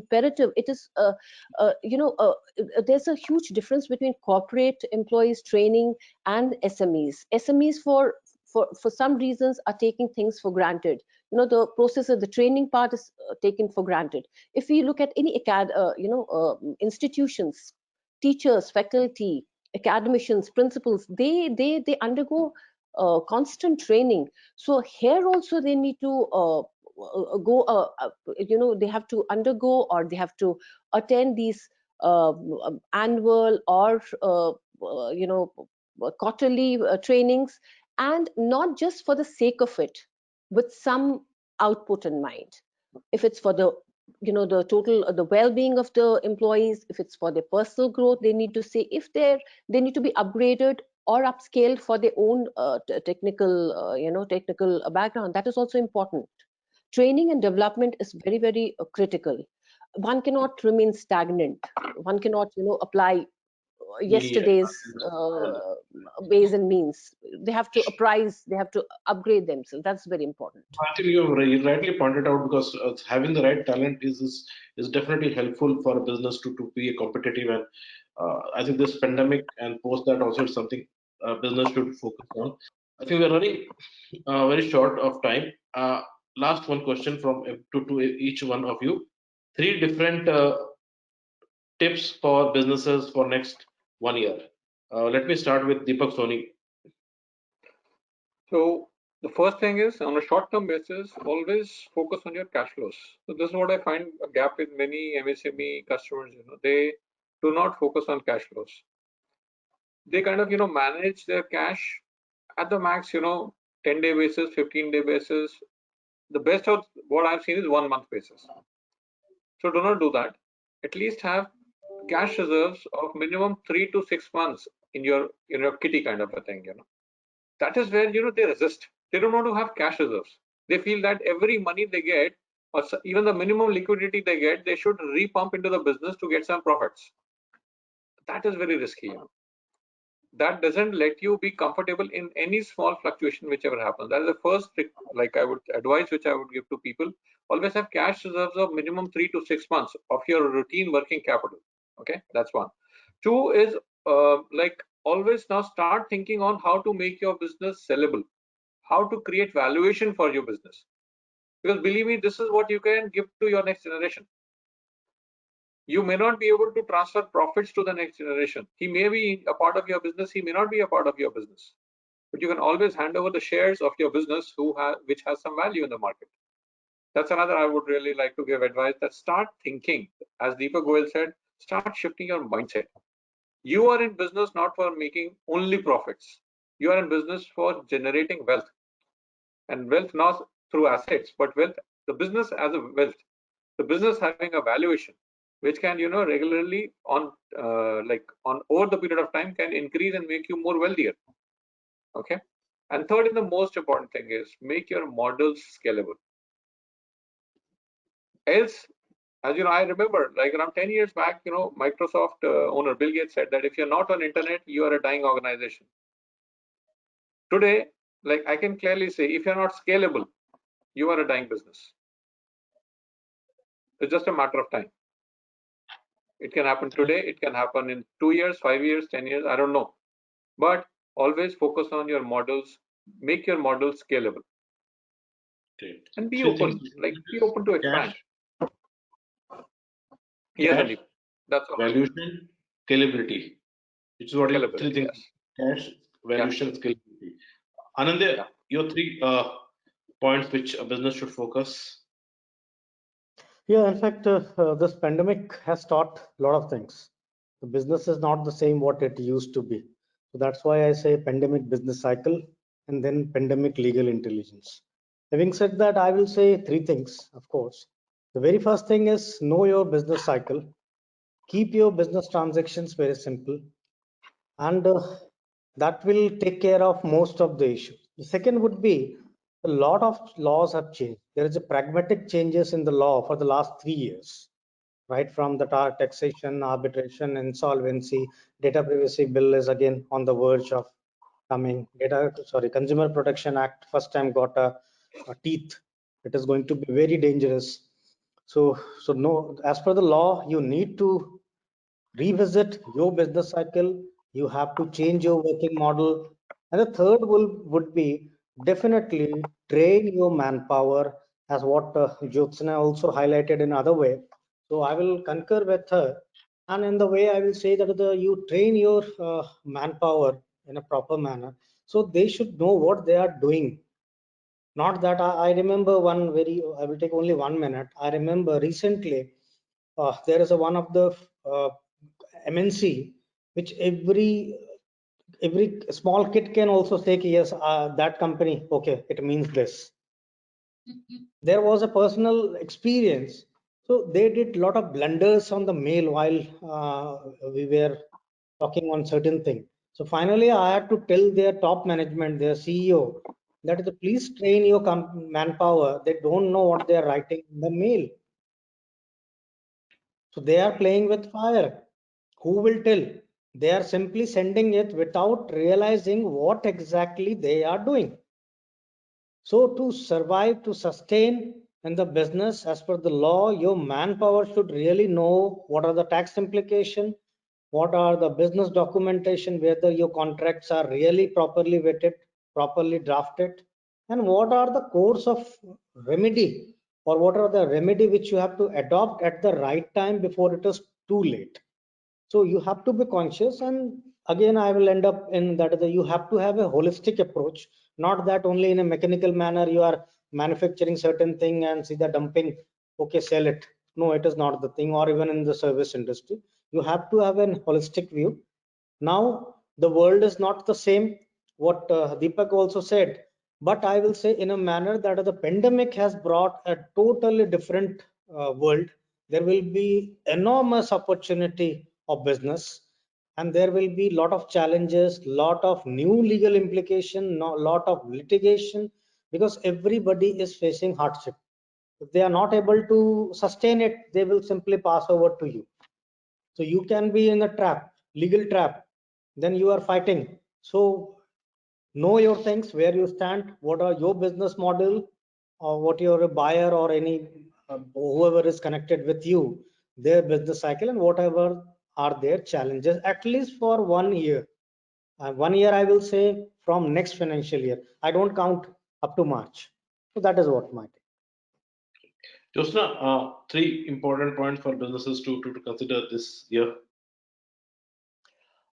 there's a huge difference between corporate employees training and SMEs for some reasons are taking things for granted. The process of the training part is taken for granted. If we look at any institutions, teachers, faculty, academicians, principals, they undergo constant training. So here also they need to they have to undergo, or they have to attend these annual or quarterly trainings, and not just for the sake of it, with some output in mind. If it's for the the total the well-being of the employees, if it's for their personal growth, they need to say if they need to be upgraded or upscaled for their own technical background. That is also important. Training and development is very critical. One cannot remain stagnant. One cannot apply Yeah, yesterday's ways and means. They have to apprise, they have to upgrade themselves. That's very important. I think you have rightly pointed out, because having the right talent is definitely helpful for a business to be competitive. And I think this pandemic and post that also is something business should focus on. I think we're running very short of time. Last one question from to each one of you. Three different tips for businesses for next 1 year. Let me start with Deepak Soni. So The first thing is, on a short-term basis, always focus on your cash flows. So this is what I find a gap with many MSME customers. They do not focus on cash flows. They kind of manage their cash at the max, 10-day basis, 15-day basis. The best of what I've seen is 1-month basis. So do not do that. At least have cash reserves of minimum 3 to 6 months in your kitty kind of a thing. That is where they resist. They don't want to have cash reserves. They feel that every money they get, or even the minimum liquidity they get, they should repump into the business to get some profits. That is very risky. That doesn't let you be comfortable in any small fluctuation whichever happens. That is the first I would advise, which I would give to people. Always have cash reserves of minimum 3 to 6 months of your routine working capital. Okay, that's one. Two is always now start thinking on how to make your business sellable, how to create valuation for your business, because believe me, this is what you can give to your next generation. You may not be able to transfer profits to the next generation. He may be a part of your business, he may not be a part of your business, but you can always hand over the shares of your business which has some value in the market. That's another I would really like to give advice, that start thinking, as Deepak Goyal said, start shifting your mindset. You are in business not for making only profits. You are in business for generating wealth, and wealth not through assets, but wealth, the business as a wealth, the business having a valuation, which can regularly on over the period of time can increase and make you more wealthier. Okay. And third, and the most important thing is make your models scalable. Else, as I remember, around 10 years back, Microsoft owner Bill Gates said that if you're not on internet, you are a dying organization. Today, I can clearly say, if you're not scalable, you are a dying business. It's just a matter of time. It can happen today, it can happen in 2 years, 5 years, 10 years, I don't know. But always focus on your models, make your models scalable. Great. And be open, be open to expand. Yes, Andy. That's all. Valuation, scalability. Which is what you three things. Yes. Cash, valuation, scalability. Anandya, your 3 points which a business should focus. Yeah, in fact, this pandemic has taught a lot of things. The business is not the same what it used to be. So that's why I say pandemic business cycle and then pandemic legal intelligence. Having said that, I will say 3 things, of course. The very first thing is know your business cycle. Keep your business transactions very simple, and that will take care of most of the issues. The second would be a lot of laws have changed. There is a pragmatic changes in the law for the last 3 years, right from the taxation, arbitration, insolvency. Data privacy bill is again on the verge of coming. Consumer Protection Act first time got a teeth. It is going to be very dangerous. So no, as per the law, you need to revisit your business cycle. You have to change your working model. And the third would be definitely train your manpower, as what Jyotsna also highlighted in other way. So I will concur with her, and in the way I will say that you train your manpower in a proper manner, so they should know what they are doing. Not that I remember one very, I will take only 1 minute. I remember recently there is a one of the MNC, which every small kid can also say, yes, that company, okay, it means this. There was a personal experience. So they did a lot of blunders on the mail while we were talking on certain thing. So finally, I had to tell their top management, their CEO, that please train your manpower. They don't know what they are writing in the mail. So they are playing with fire. Who will tell? They are simply sending it without realizing what exactly they are doing. So to survive, to sustain in the business as per the law, your manpower should really know what are the tax implications, what are the business documentation, whether your contracts are really properly vetted, properly drafted, and what are the course of remedy, or what are the remedy which you have to adopt at the right time before it is too late. So you have to be conscious, and again I will end up in that you have to have a holistic approach Not that only in a mechanical manner you are manufacturing certain thing and see the dumping, okay, sell it. No, it is not the thing. Or even in the service industry, you have to have an holistic view. Now the world is not the same, what Deepak also said, but I will say in a manner that the pandemic has brought a totally different world. There will be enormous opportunity of business, and there will be lot of challenges, lot of new legal implication, lot of litigation, because everybody is facing hardship. If they are not able to sustain it, they will simply pass over to you. So you can be in a trap, legal trap, then you are fighting. So know your things, where you stand, what are your business model, or what your buyer or any whoever is connected with you, their business cycle, and whatever are their challenges, at least for 1 year. 1 year, I will say from next financial year. I don't count up to March. So that is what my take. Josna, three important points for businesses to consider this year.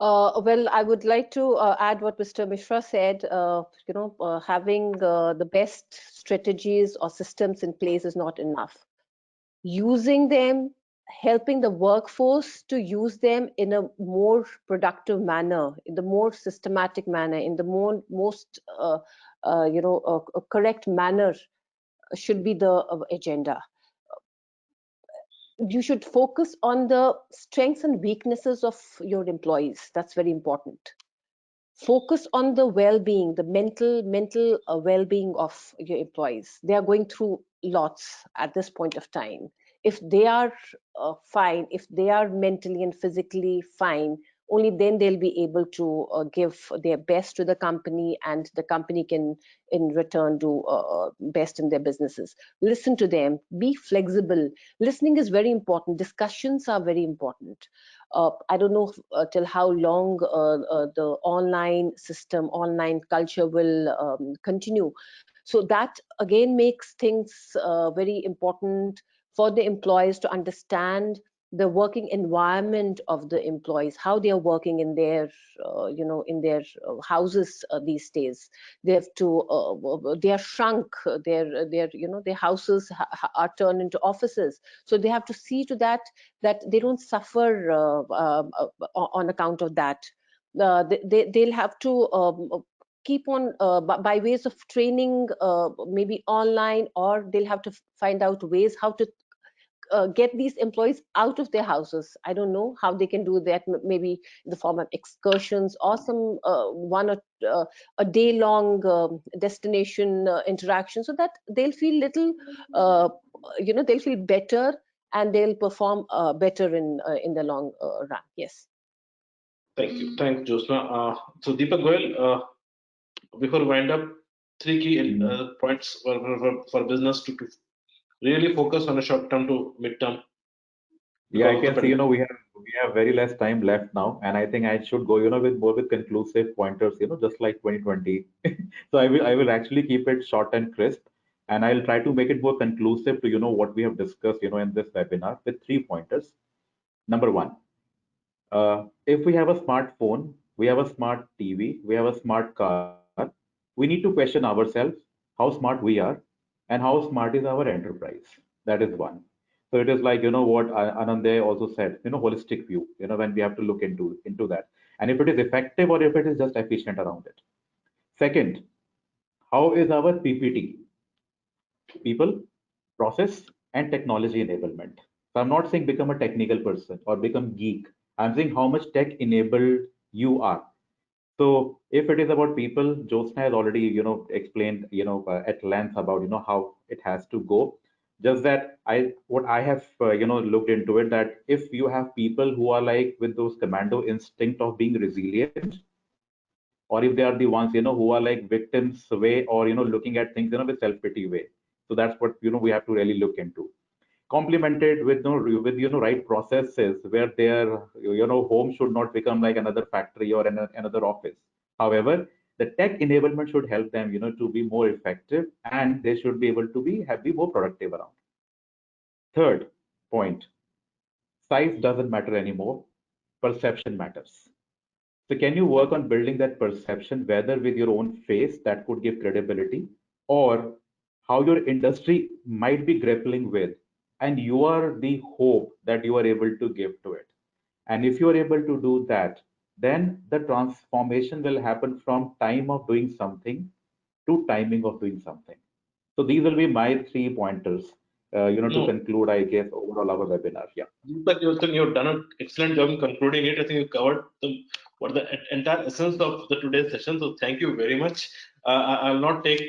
Well, I would like to add what Mr. Mishra said. Having the best strategies or systems in place is not enough. Using them, helping the workforce to use them in a more productive manner, in the more systematic manner, in the most correct manner should be the agenda. You should focus on the strengths and weaknesses of your employees. That's very important. Focus on the well-being, the mental well-being of your employees. They are going through lots at this point of time. If they are fine, if they are mentally and physically fine, only then they'll be able to give their best to the company, and the company can in return do best in their businesses. Listen to them, be flexible. Listening is very important. Discussions are very important. I don't know till how long the online system, online culture will continue. So that again makes things very important for the employees to understand the working environment of the employees, how they are working in their in their houses these days. They have to they are shrunk, their houses are turned into offices, so they have to see to that they don't suffer on account of that. They'll have to keep on by ways of training, maybe online, or they'll have to find out ways how to get these employees out of their houses. I don't know how they can do that, maybe in the form of excursions or some one or a day long destination interaction, so that they'll feel little they'll feel better, and they'll perform better in the long run. Yes. Thank you. Thanks, Josna. So Deepak Goyal, before we wind up, three key points for business to really focus on a short term to mid term. Yeah, I can see, we have very less time left now, and I think I should go, with conclusive pointers, just like 2020. So I will actually keep it short and crisp, and I'll try to make it more conclusive to, what we have discussed, in this webinar with 3 pointers. Number one, if we have a smartphone, we have a smart TV, we have a smart car, we need to question ourselves how smart we are and how smart is our enterprise. That is one. So it is like, what Anande also said, holistic view, when we have to look into that. And if it is effective or if it is just efficient around it. Second, how is our PPT? People, process, and technology enablement. So I'm not saying become a technical person or become geek. I'm saying how much tech enabled you are. So if it is about people, Josna has already, explained, at length about, how it has to go. Just that what I have, looked into it, that if you have people who are like with those commando instinct of being resilient, or if they are the ones, who are like victims way, or, looking at things, with self-pity way. So that's what, we have to really look into. Complemented with, right processes where their, home should not become like another factory or another office. However, the tech enablement should help them, to be more effective, and they should be able to be more productive around. Third point, size doesn't matter anymore. Perception matters. So can you work on building that perception, whether with your own face that could give credibility, or how your industry might be grappling with, and you are the hope that you are able to give to it. And if you are able to do that, then the transformation will happen from time of doing something to timing of doing something. So these will be my 3 pointers, to No, conclude, I guess, overall our webinar. Yeah. but you've done an excellent job in concluding it. I think you covered what the entire essence of the today's session. So thank you very much. I'll not take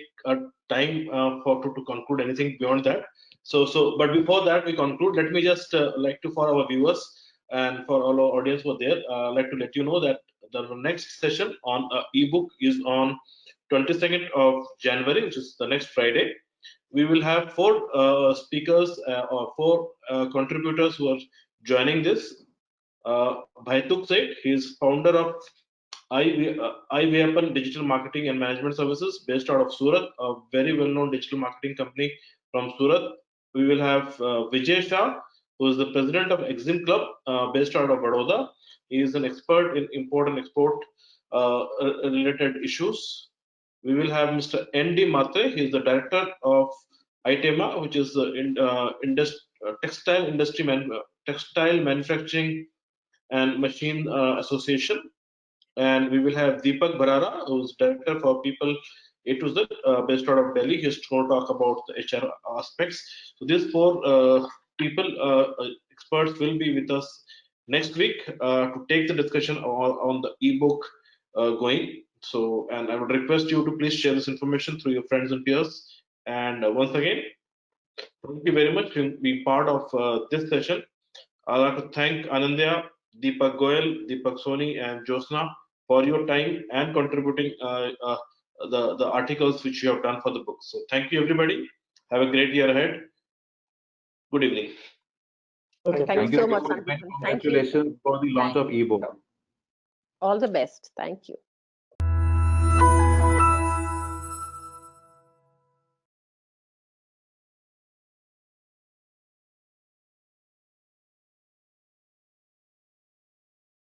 time to conclude anything beyond that. But before that we conclude, let me just like to, for our viewers and for all our audience who are there, like to let you know that the next session on ebook is on 22nd of January, which is the next Friday. We will have 4 speakers or 4 contributors who are joining this. Bhaituk Seth, he is founder of iVeapon Digital Marketing and Management Services based out of Surat, a very well-known digital marketing company from Surat. We will have Vijay Shah, who is the president of Exim Club based out of Baroda. He is an expert in import and export related issues. We will have Mr. N.D. Matre. He is the director of ITEMA, which is the textile manufacturing and machine association. And we will have Deepak Barara, who's director for People A to Z, based out of Delhi. He's going to talk about the HR aspects. So these 4 people, experts, will be with us next week to take the discussion on the ebook going. So, and I would request you to please share this information through your friends and peers. And once again, thank you very much for being part of this session. I'd like to thank Anandya, Deepak Goyal, Deepak Soni, and Josna for your time and contributing the articles which you have done for the book. So thank you, everybody. Have a great year ahead. Good evening. Okay. Thank you so much, Thank you. Sandeepan. Thank you. Congratulations for the launch of ebook. All the best. Thank you.